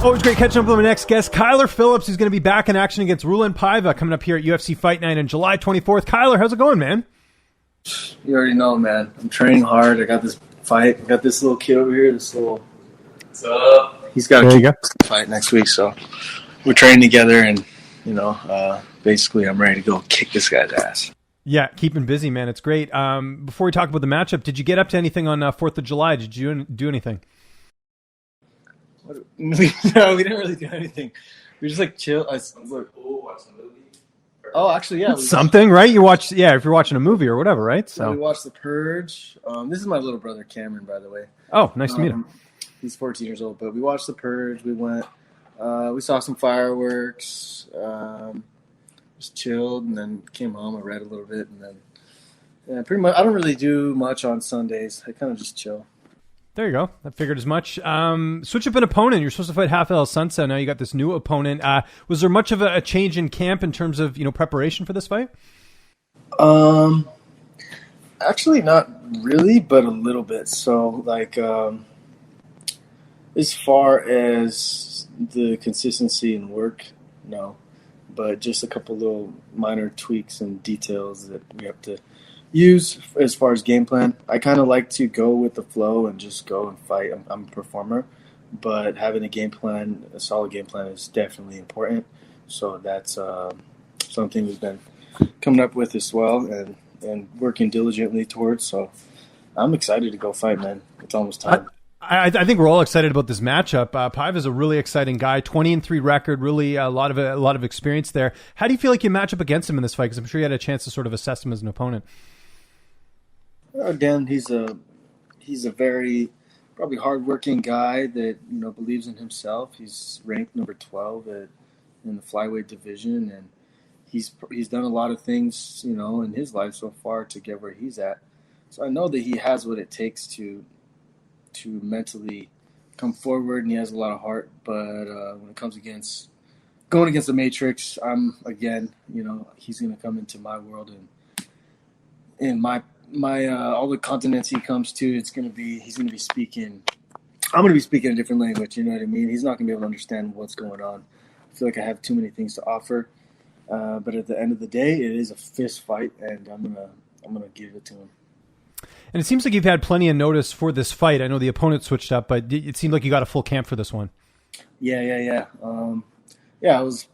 Always great catching up with my next guest, Kyler Phillips, who's going to be back in action against Raulian Paiva coming up here at UFC Fight Night on July 24th. Kyler, how's it going, man? You already know, man. I'm training hard. I got this fight. I got this little kid over here. What's up? He's got a fight next week, so we're training together, and basically, I'm ready to go kick this guy's ass. Yeah, keeping busy, man. It's great. Before we talk about the matchup, did you get up to anything on 4th of July? Did you do anything? No, we didn't really do anything. We just like chill. Oh, actually, yeah. Something, right? You watch, if you're watching a movie or whatever, right? So we watched The Purge. This is my little brother, Cameron, by the way. Oh, nice to meet him. He's 14 years old, but we watched The Purge. We went, we saw some fireworks, just chilled, and then came home. I read a little bit, and then, pretty much, I don't really do much on Sundays. I kind of just chill. There you go. I figured as much. Switch up an opponent. You're supposed to fight Raphael Assuncao. Now you got this new opponent. Was there much of a change in camp in terms of preparation for this fight? Actually, not really, but a little bit. So, as far as the consistency and work, no, but just a couple little minor tweaks and details that we have to use as far as game plan. I kind of like to go with the flow and just go and fight. I'm a performer, but having a solid game plan is definitely important. So that's something we've been coming up with as well and working diligently towards. So I'm excited to go fight, man. It's almost time. I think we're all excited about this matchup. Paiva is a really exciting guy, 20-3 record, really a lot of experience there. How do you feel like you match up against him in this fight? Because I'm sure you had a chance to sort of assess him as an opponent. Again, he's a very probably hardworking guy that believes in himself. He's ranked number 12 in the flyweight division, and he's done a lot of things in his life so far to get where he's at. So I know that he has what it takes to mentally come forward, and he has a lot of heart. But when it comes going against the Matrix, he's going to come into my world and my all the continents he comes to, he's going to be speaking. I'm going to be speaking a different language. You know what I mean? He's not going to be able to understand what's going on. I feel like I have too many things to offer. But at the end of the day, it is a fist fight, and I'm gonna give it to him. And it seems like you've had plenty of notice for this fight. I know the opponent switched up, but it seemed like you got a full camp for this one. Yeah. I was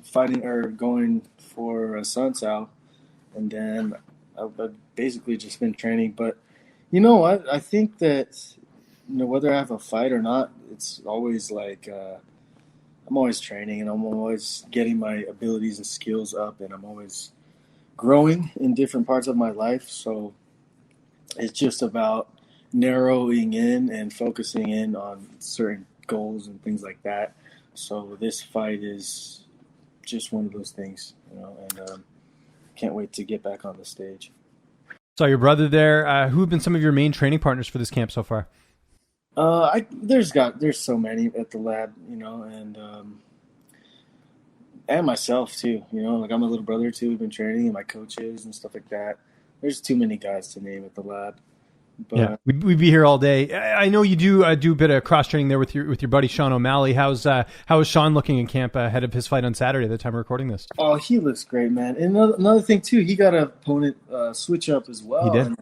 fighting or going for Assuncao, and then I've basically just been training. But you know what? I think that whether I have a fight or not, it's always like I'm always training, and I'm always getting my abilities and skills up, and I'm always growing in different parts of my life. So it's just about narrowing in and focusing in on certain goals and things like that. So this fight is just one of those things, and can't wait to get back on the stage. Saw your brother there. Who have been some of your main training partners for this camp so far? There's so many at the lab, and myself too. Like I'm a little brother too. We've been training, and my coaches and stuff like that. There's too many guys to name at the lab. But, yeah, we'd be here all day. I know you do a bit of cross training there with your buddy Sean O'Malley. How is Sean looking in camp ahead of his fight on Saturday? At the time we're recording this. Oh, he looks great, man. And another thing too, he got an opponent Switchup as well. He did. And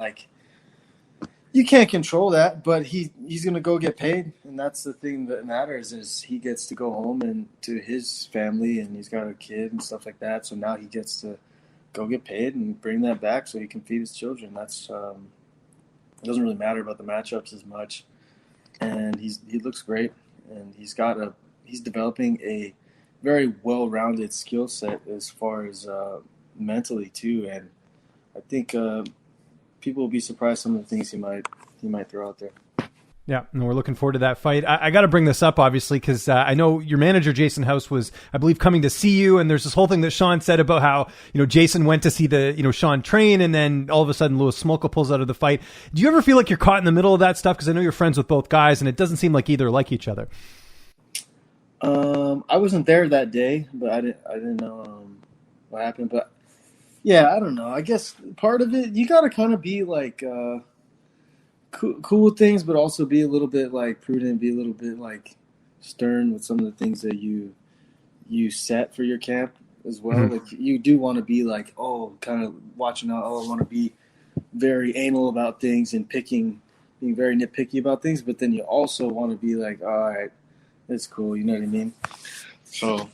you can't control that, but he's gonna go get paid, and that's the thing that matters is he gets to go home and to his family, and he's got a kid and stuff like that. So now he gets to go get paid and bring that back so he can feed his children. That's it doesn't really matter about the matchups as much, and he looks great, and he's developing a very well-rounded skill set as far as mentally too, and I think people will be surprised some of the things he might throw out there. Yeah, and we're looking forward to that fight. I got to bring this up, obviously, because I know your manager, Jason House, was, I believe, coming to see you, and there's this whole thing that Sean said about how, Jason went to see Sean train, and then all of a sudden Louis Smolka pulls out of the fight. Do you ever feel like you're caught in the middle of that stuff? Because I know you're friends with both guys, and it doesn't seem like either like each other. I wasn't there that day, but I didn't know what happened. But yeah, I don't know. I guess part of it, you got to kind of be like cool with things, but also be a little bit prudent, be a little bit stern with some of the things that you set for your camp as well. Like you do want to be like, oh, kind of watching out. Oh, I want to be very anal about things and being very nitpicky about things. But then you also want to be like, all right, that's cool. You know what I mean? So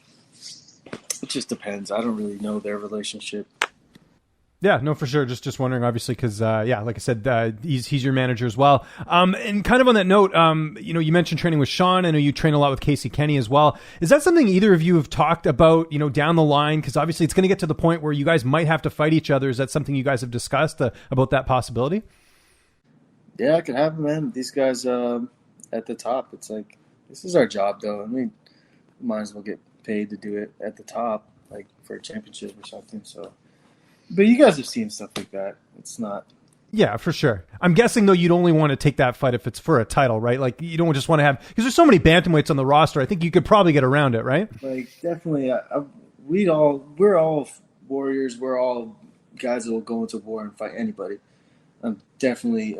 it just depends. I don't really know their relationship. Yeah, no, for sure. Just wondering, obviously, because like I said, he's your manager as well. And kind of on that note, you mentioned training with Sean. I know you train a lot with Casey Kenney as well. Is that something either of you have talked about, down the line? Because obviously, it's going to get to the point where you guys might have to fight each other. Is that something you guys have discussed about that possibility? Yeah, it could happen, man. These guys at the top, it's like this is our job, though. I mean, we might as well get paid to do it at the top, like for a championship or something. So. But you guys have seen stuff like that. It's not. Yeah, for sure. I'm guessing, though, you'd only want to take that fight if it's for a title, right? Like, you don't just want to have... Because there's so many bantamweights on the roster, I think you could probably get around it, right? Like, definitely. We're all warriors. We're all guys that will go into war and fight anybody. I'm definitely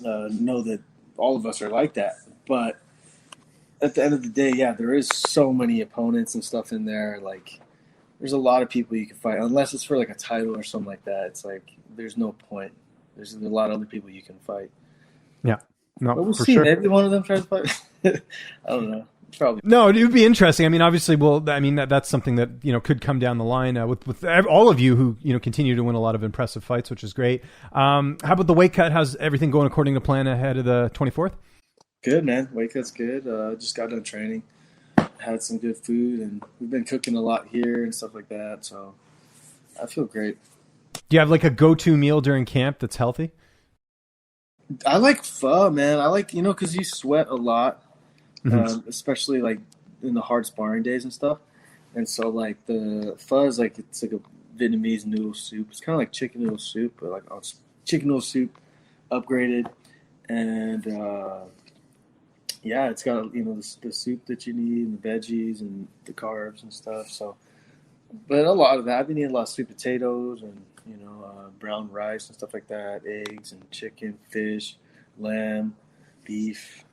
know that all of us are like that. But at the end of the day, yeah, there is so many opponents and stuff in there, like... There's a lot of people you can fight, unless it's for like a title or something like that. It's like there's no point. There's a lot of other people you can fight. Yeah, no, but we'll for see. sure. Maybe one of them tries to fight. I don't know. Probably. No, it would be interesting. I mean, obviously, that's something that could come down the line with all of you who continue to win a lot of impressive fights, which is great. How about the weight cut? How's everything going according to plan ahead of the 24th? Good, man. Weight cut's good. Just got done training. Had some good food, and we've been cooking a lot here and stuff like that, so I feel great. Do you have like a go-to meal during camp that's healthy? I like pho, man. I like, because you sweat a lot, especially like in the hard sparring days and stuff. And so like the pho is like, it's like a Vietnamese noodle soup. It's kind of like chicken noodle soup, but like chicken noodle soup upgraded. And yeah, it's got the soup that you need and the veggies and the carbs and stuff. So, but a lot of that. I've been eating a lot of sweet potatoes and brown rice and stuff like that. Eggs and chicken, fish, lamb, beef,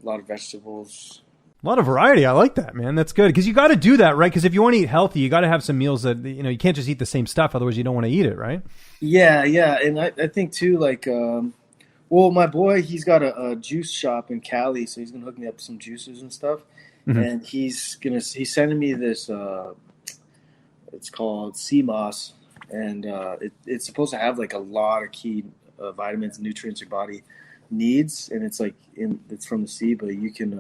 a lot of vegetables. A lot of variety. I like that, man. That's good because you got to do that, right? Because if you want to eat healthy, you got to have some meals that you can't just eat the same stuff. Otherwise, you don't want to eat it, right? Yeah, and I think too, like. Well, my boy, he's got a juice shop in Cali, so he's gonna hook me up with some juices and stuff. And he's sending me this. It's called CMOS, and it's supposed to have like a lot of key vitamins and nutrients your body needs, and it's like it's from the sea, but you can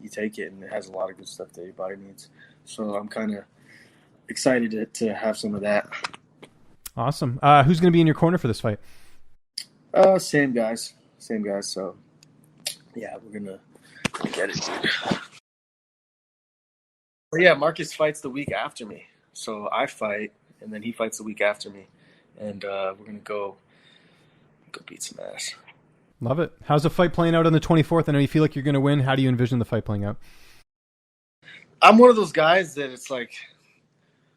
you take it, and it has a lot of good stuff that your body needs. So I'm kind of excited to have some of that. Awesome. Who's gonna be in your corner for this fight? Same guys. So, yeah, we're gonna get it, dude. But yeah, Marcus fights the week after me, so I fight, and then he fights the week after me, and we're gonna go beat some ass. Love it. How's the fight playing out on the 24th? I know you feel like you're gonna win. How do you envision the fight playing out? I'm one of those guys that it's like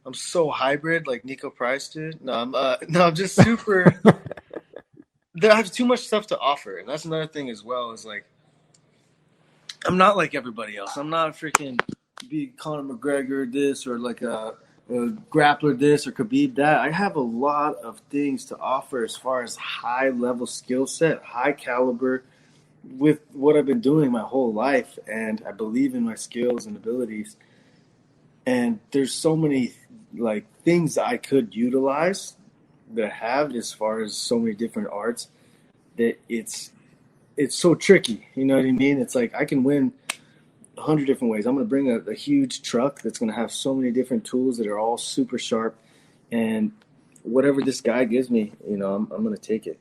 I'm so hybrid, like Nico Price did. No, I'm just super. I have too much stuff to offer, and that's another thing as well. Is like I'm not like everybody else. I'm not a freaking big Conor McGregor this or like a grappler this or Khabib that. I have a lot of things to offer as far as high level skill set, high caliber, with what I've been doing my whole life, and I believe in my skills and abilities. And there's so many like things I could utilize that I have as far as so many different arts that it's so tricky. You know what I mean? It's like I can win 100 different ways. I'm going to bring a huge truck that's going to have so many different tools that are all super sharp, and whatever this guy gives me, I'm going to take it.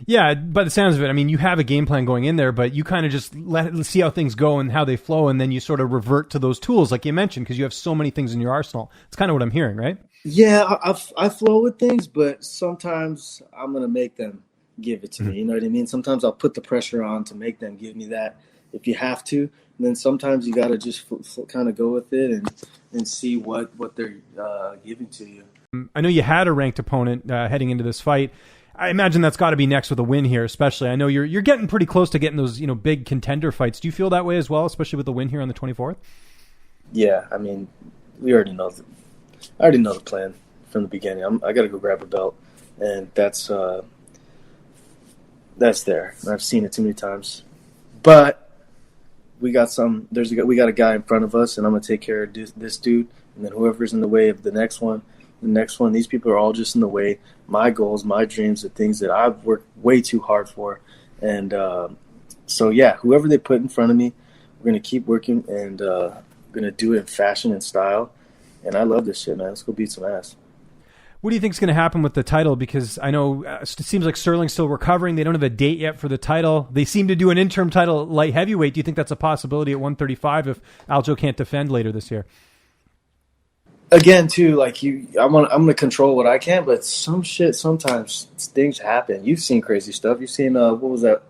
Yeah, by the sounds of it, I mean, you have a game plan going in there, but you kind of just let's see how things go and how they flow, and then you sort of revert to those tools, like you mentioned, because you have so many things in your arsenal. It's kind of what I'm hearing, right? Yeah, I flow with things, but sometimes I'm going to make them give it to me. You know what I mean? Sometimes I'll put the pressure on to make them give me that if you have to. And then sometimes you got to just kind of go with it and see what they're giving to you. I know you had a ranked opponent heading into this fight. I imagine that's got to be next with a win here, especially. I know you're getting pretty close to getting those, big contender fights. Do you feel that way as well, especially with the win here on the 24th? Yeah, I mean, we already know. I already know the plan from the beginning. I got to go grab a belt, and that's there. I've seen it too many times, but we got a guy in front of us, and I'm gonna take care of this dude, and then whoever's in the way of the next one. These people are all just in the way. My goals, my dreams, the things that I've worked way too hard for. And so, yeah, whoever they put in front of me, we're going to keep working and going to do it in fashion and style. And I love this shit, man. Let's go beat some ass. What do you think is going to happen with the title? Because I know it seems like Sterling's still recovering. They don't have a date yet for the title. They seem to do an interim title at light heavyweight. Do you think that's a possibility at 135 if Aljo can't defend later this year? Again, too, I'm gonna control what I can, but some shit sometimes things happen. You've seen crazy stuff. You've seen what was that?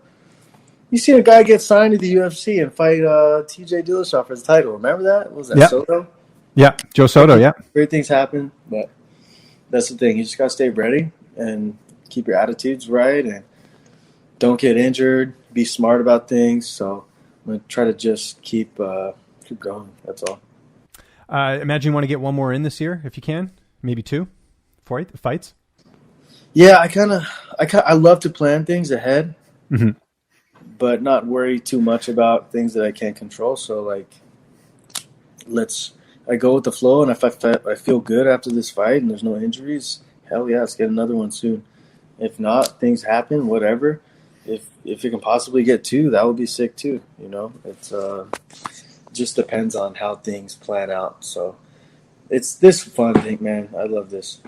You seen a guy get signed to the UFC and fight T.J. Dillashaw for the title. Remember that? What was that? Yep. Soto? Yeah, Joe Soto. Yeah, great things happen, but that's the thing. You just gotta stay ready and keep your attitudes right, and don't get injured. Be smart about things. So I'm gonna try to just keep going. That's all. Imagine you want to get one more in this year if you can, maybe two fights. Yeah, I love to plan things ahead, but not worry too much about things that I can't control. So I go with the flow, and if I feel good after this fight and there's no injuries, hell yeah, let's get another one soon. If not, things happen, whatever. If you can possibly get two, that would be sick too. It's just depends on how things plan out. So it's this fun thing, man. I love this.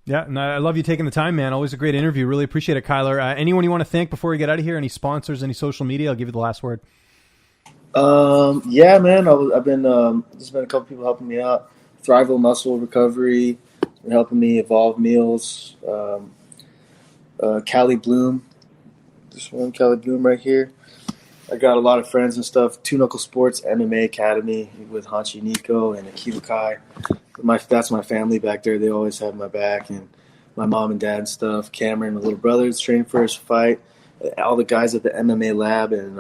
Yeah, and I love you taking the time, man. Always a great interview. Really appreciate it, Kyler. Anyone you want to thank before we get out of here? Any sponsors, any social media? I'll give you the last word. Yeah, man. I've been there's been a couple people helping me out. Thrival Muscle Recovery has been helping me. Evolve Meals. Cali Bloom. This one, Cali Bloom right here. I got a lot of friends and stuff. Two Knuckle Sports MMA Academy with Hanshi Nico and Akiva Kai. That's my family back there. They always have my back. And my mom and dad and stuff. Cameron, my little brother, is training for his fight. All the guys at the MMA lab and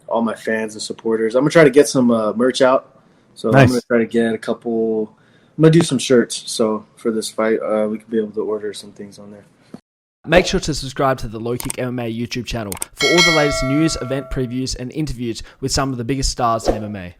all my fans and supporters. I'm going to try to get some merch out. So nice. I'm going to try to get a couple. I'm going to do some shirts. So for this fight, we could be able to order some things on there. Make sure to subscribe to the LowKick MMA YouTube channel for all the latest news, event previews, and interviews with some of the biggest stars in MMA.